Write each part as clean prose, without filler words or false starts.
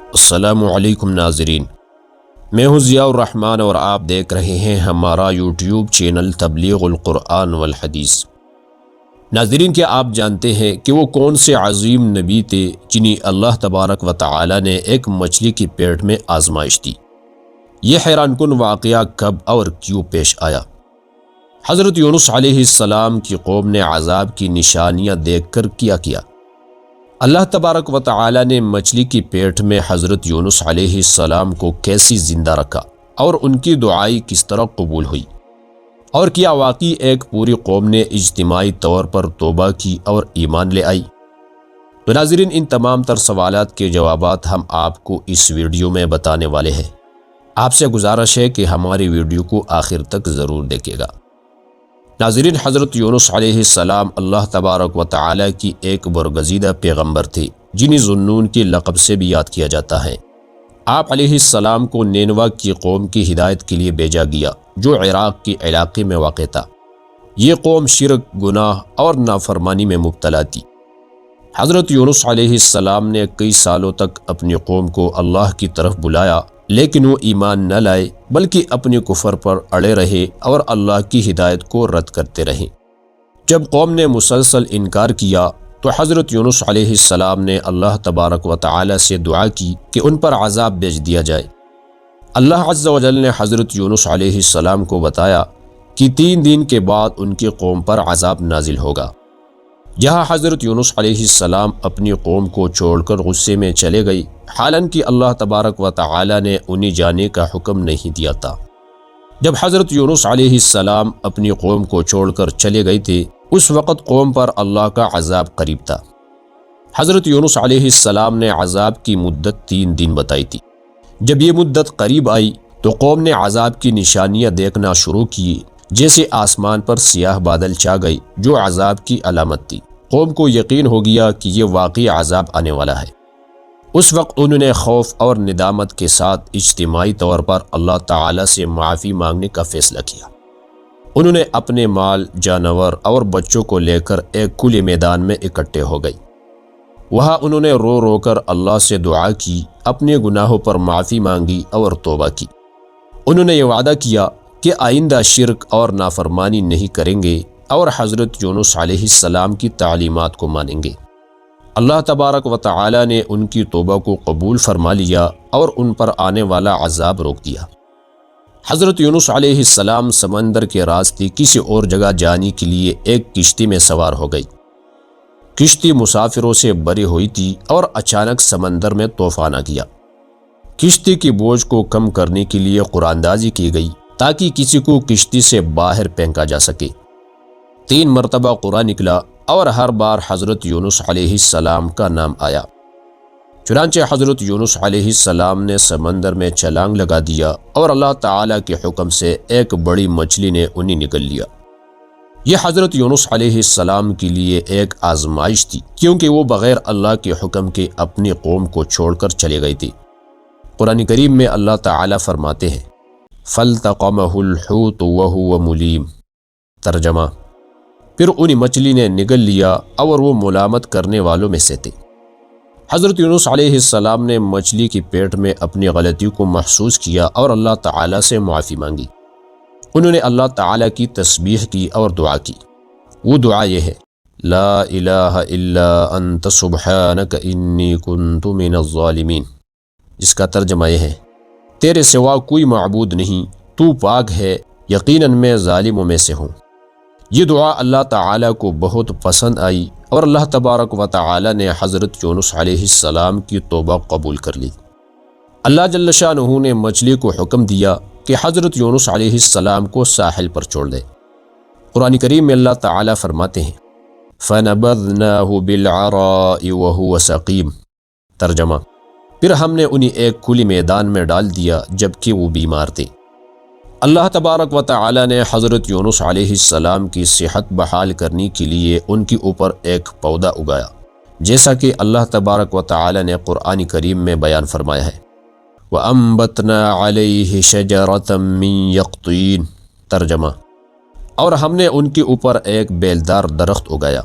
السلام علیکم ناظرین، میں ہوں ضیاء الرحمن اور آپ دیکھ رہے ہیں ہمارا یوٹیوب چینل تبلیغ القرآن والحدیث۔ ناظرین، کیا آپ جانتے ہیں کہ وہ کون سے عظیم نبی تھے جنہیں اللہ تبارک و تعالی نے ایک مچھلی کی پیٹ میں آزمائش دی؟ یہ حیران کن واقعہ کب اور کیوں پیش آیا؟ حضرت یونس علیہ السلام کی قوم نے عذاب کی نشانیاں دیکھ کر کیا کیا؟ اللہ تبارک و تعالی نے مچھلی کی پیٹ میں حضرت یونس علیہ السلام کو کیسی زندہ رکھا اور ان کی دعائی کس طرح قبول ہوئی؟ اور کیا واقعی ایک پوری قوم نے اجتماعی طور پر توبہ کی اور ایمان لے آئی؟ تو ناظرین، ان تمام تر سوالات کے جوابات ہم آپ کو اس ویڈیو میں بتانے والے ہیں۔ آپ سے گزارش ہے کہ ہماری ویڈیو کو آخر تک ضرور دیکھیے گا۔ ناظرین، حضرت یونس علیہ السلام اللہ تبارک و تعالی کی ایک برگزیدہ پیغمبر تھے جنہیں ذوالنون کے لقب سے بھی یاد کیا جاتا ہے۔ آپ علیہ السلام کو نینوا کی قوم کی ہدایت کے لیے بھیجا گیا جو عراق کے علاقے میں واقع تھا۔ یہ قوم شرک، گناہ اور نافرمانی میں مبتلا تھی۔ حضرت یونس علیہ السلام نے کئی سالوں تک اپنی قوم کو اللہ کی طرف بلایا، لیکن وہ ایمان نہ لائے بلکہ اپنے کفر پر اڑے رہے اور اللہ کی ہدایت کو رد کرتے رہے۔ جب قوم نے مسلسل انکار کیا تو حضرت یونس علیہ السلام نے اللہ تبارک و تعالی سے دعا کی کہ ان پر عذاب بھیج دیا جائے۔ اللہ عز و جل نے حضرت یونس علیہ السلام کو بتایا کہ 3 دن کے بعد ان کی قوم پر عذاب نازل ہوگا۔ جہاں حضرت یونس علیہ السلام اپنی قوم کو چھوڑ کر غصے میں چلے گئے، حالانکہ اللہ تبارک و تعالی نے انہیں جانے کا حکم نہیں دیا تھا۔ جب حضرت یونس علیہ السلام اپنی قوم کو چھوڑ کر چلے گئے تھے، اس وقت قوم پر اللہ کا عذاب قریب تھا۔ حضرت یونس علیہ السلام نے عذاب کی مدت 3 دن بتائی تھی۔ جب یہ مدت قریب آئی تو قوم نے عذاب کی نشانیاں دیکھنا شروع کی، جیسے آسمان پر سیاہ بادل چھا گئی جو عذاب کی علامت تھی۔ قوم کو یقین ہو گیا کہ یہ واقعی عذاب آنے والا ہے۔ اس وقت انہوں نے خوف اور ندامت کے ساتھ اجتماعی طور پر اللہ تعالی سے معافی مانگنے کا فیصلہ کیا۔ انہوں نے اپنے مال، جانور اور بچوں کو لے کر ایک کھلے میدان میں اکٹھے ہو گئی۔ وہاں انہوں نے رو رو کر اللہ سے دعا کی، اپنے گناہوں پر معافی مانگی اور توبہ کی۔ انہوں نے یہ وعدہ کیا کہ آئندہ شرک اور نافرمانی نہیں کریں گے اور حضرت یونس علیہ السلام کی تعلیمات کو مانیں گے۔ اللہ تبارک و تعالی نے ان کی توبہ کو قبول فرما لیا اور ان پر آنے والا عذاب روک دیا۔ حضرت یونس علیہ السلام سمندر کے راستے کسی اور جگہ جانے کے لیے ایک کشتی میں سوار ہو گئی۔ کشتی مسافروں سے بھری ہوئی تھی اور اچانک سمندر میں طوفان آ گیا۔ کشتی کی بوجھ کو کم کرنے کے لیے قراندازی کی گئی تاکہ کسی کو کشتی سے باہر پھینکا جا سکے۔ 3 مرتبہ قرآن نکلا اور ہر بار حضرت یونس علیہ السلام کا نام آیا۔ چنانچہ حضرت یونس علیہ السلام نے سمندر میں چھلانگ لگا دیا اور اللہ تعالی کے حکم سے ایک بڑی مچھلی نے انہیں نگل لیا۔ یہ حضرت یونس علیہ السلام کے لیے ایک آزمائش تھی، کیونکہ وہ بغیر اللہ کے حکم کے اپنی قوم کو چھوڑ کر چلے گئے تھے۔ قرآن کریم میں اللہ تعالی فرماتے ہیں، فَالْتَقَمَهُ الْحُوتُ وَهُوَ مُلِيمٌ۔ ترجمہ: پھر انہیں مچھلی نے نگل لیا اور وہ ملامت کرنے والوں میں سے تھے۔ حضرت یونس علیہ السلام نے مچھلی کی پیٹ میں اپنی غلطی کو محسوس کیا اور اللہ تعالی سے معافی مانگی۔ انہوں نے اللہ تعالی کی تسبیح کی اور دعا کی۔ وہ دعا یہ ہے، لا الہ الا انت سبحانک انی کنت من الظالمین، جس کا ترجمہ یہ ہے، تیرے سوا کوئی معبود نہیں، تو پاک ہے، یقیناً میں ظالموں میں سے ہوں۔ یہ دعا اللہ تعالی کو بہت پسند آئی اور اللہ تبارک و تعالی نے حضرت یونس علیہ السلام کی توبہ قبول کر لی۔ اللہ جل شانہ نے مچھلی کو حکم دیا کہ حضرت یونس علیہ السلام کو ساحل پر چھوڑ دے۔ قرآن کریم میں اللہ تعالی فرماتے ہیں، فَنَبَذْنَاهُ بِالْعَرَاءِ وَهُوَ سَقِيمٌ۔ ترجمہ: پھر ہم نے انہیں ایک کھلی میدان میں ڈال دیا جبکہ وہ بیمار تھے۔ اللہ تبارک و تعالی نے حضرت یونس علیہ السلام کی صحت بحال کرنے کے لیے ان کے اوپر ایک پودا اگایا، جیسا کہ اللہ تبارک و تعالی نے قرآن کریم میں بیان فرمایا ہے، وَأَنبَتْنَا عَلَيْهِ شَجَرَةً مِّن يَقْطِينٍ۔ ترجمہ: اور ہم نے ان کے اوپر ایک بیلدار درخت اگایا۔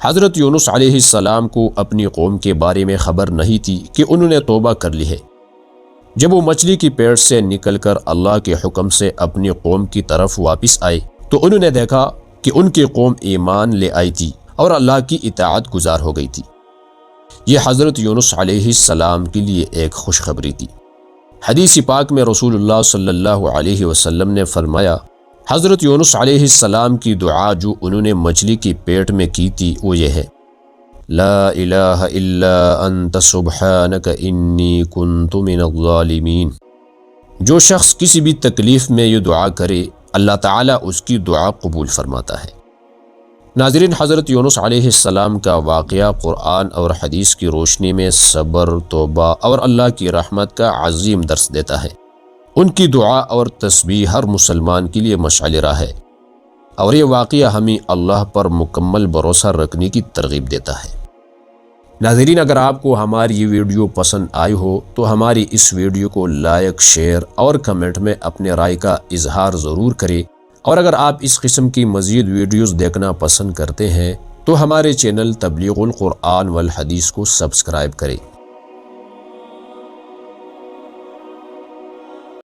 حضرت یونس علیہ السلام کو اپنی قوم کے بارے میں خبر نہیں تھی کہ انہوں نے توبہ کر لی ہے۔ جب وہ مچھلی کی پیٹ سے نکل کر اللہ کے حکم سے اپنی قوم کی طرف واپس آئے تو انہوں نے دیکھا کہ ان کی قوم ایمان لے آئی تھی اور اللہ کی اطاعت گزار ہو گئی تھی۔ یہ حضرت یونس علیہ السلام کے لیے ایک خوشخبری تھی۔ حدیث پاک میں رسول اللہ صلی اللہ علیہ وسلم نے فرمایا، حضرت یونس علیہ السلام کی دعا جو انہوں نے مچھلی کی پیٹ میں کی تھی وہ یہ ہے، لا الہ الا انت سبحانک انی کنت من الظالمین۔ جو شخص کسی بھی تکلیف میں یہ دعا کرے اللہ تعالیٰ اس کی دعا قبول فرماتا ہے۔ ناظرین، حضرت یونس علیہ السلام کا واقعہ قرآن اور حدیث کی روشنی میں صبر، توبہ اور اللہ کی رحمت کا عظیم درس دیتا ہے۔ ان کی دعا اور تسبیح ہر مسلمان کے لیے مشعل راہ ہے، اور یہ واقعہ ہمیں اللہ پر مکمل بھروسہ رکھنے کی ترغیب دیتا ہے۔ ناظرین، اگر آپ کو ہماری یہ ویڈیو پسند آئی ہو تو ہماری اس ویڈیو کو لائک، شیئر اور کمنٹ میں اپنے رائے کا اظہار ضرور کریں، اور اگر آپ اس قسم کی مزید ویڈیوز دیکھنا پسند کرتے ہیں تو ہمارے چینل تبلیغ القرآن والحدیث کو سبسکرائب کریں۔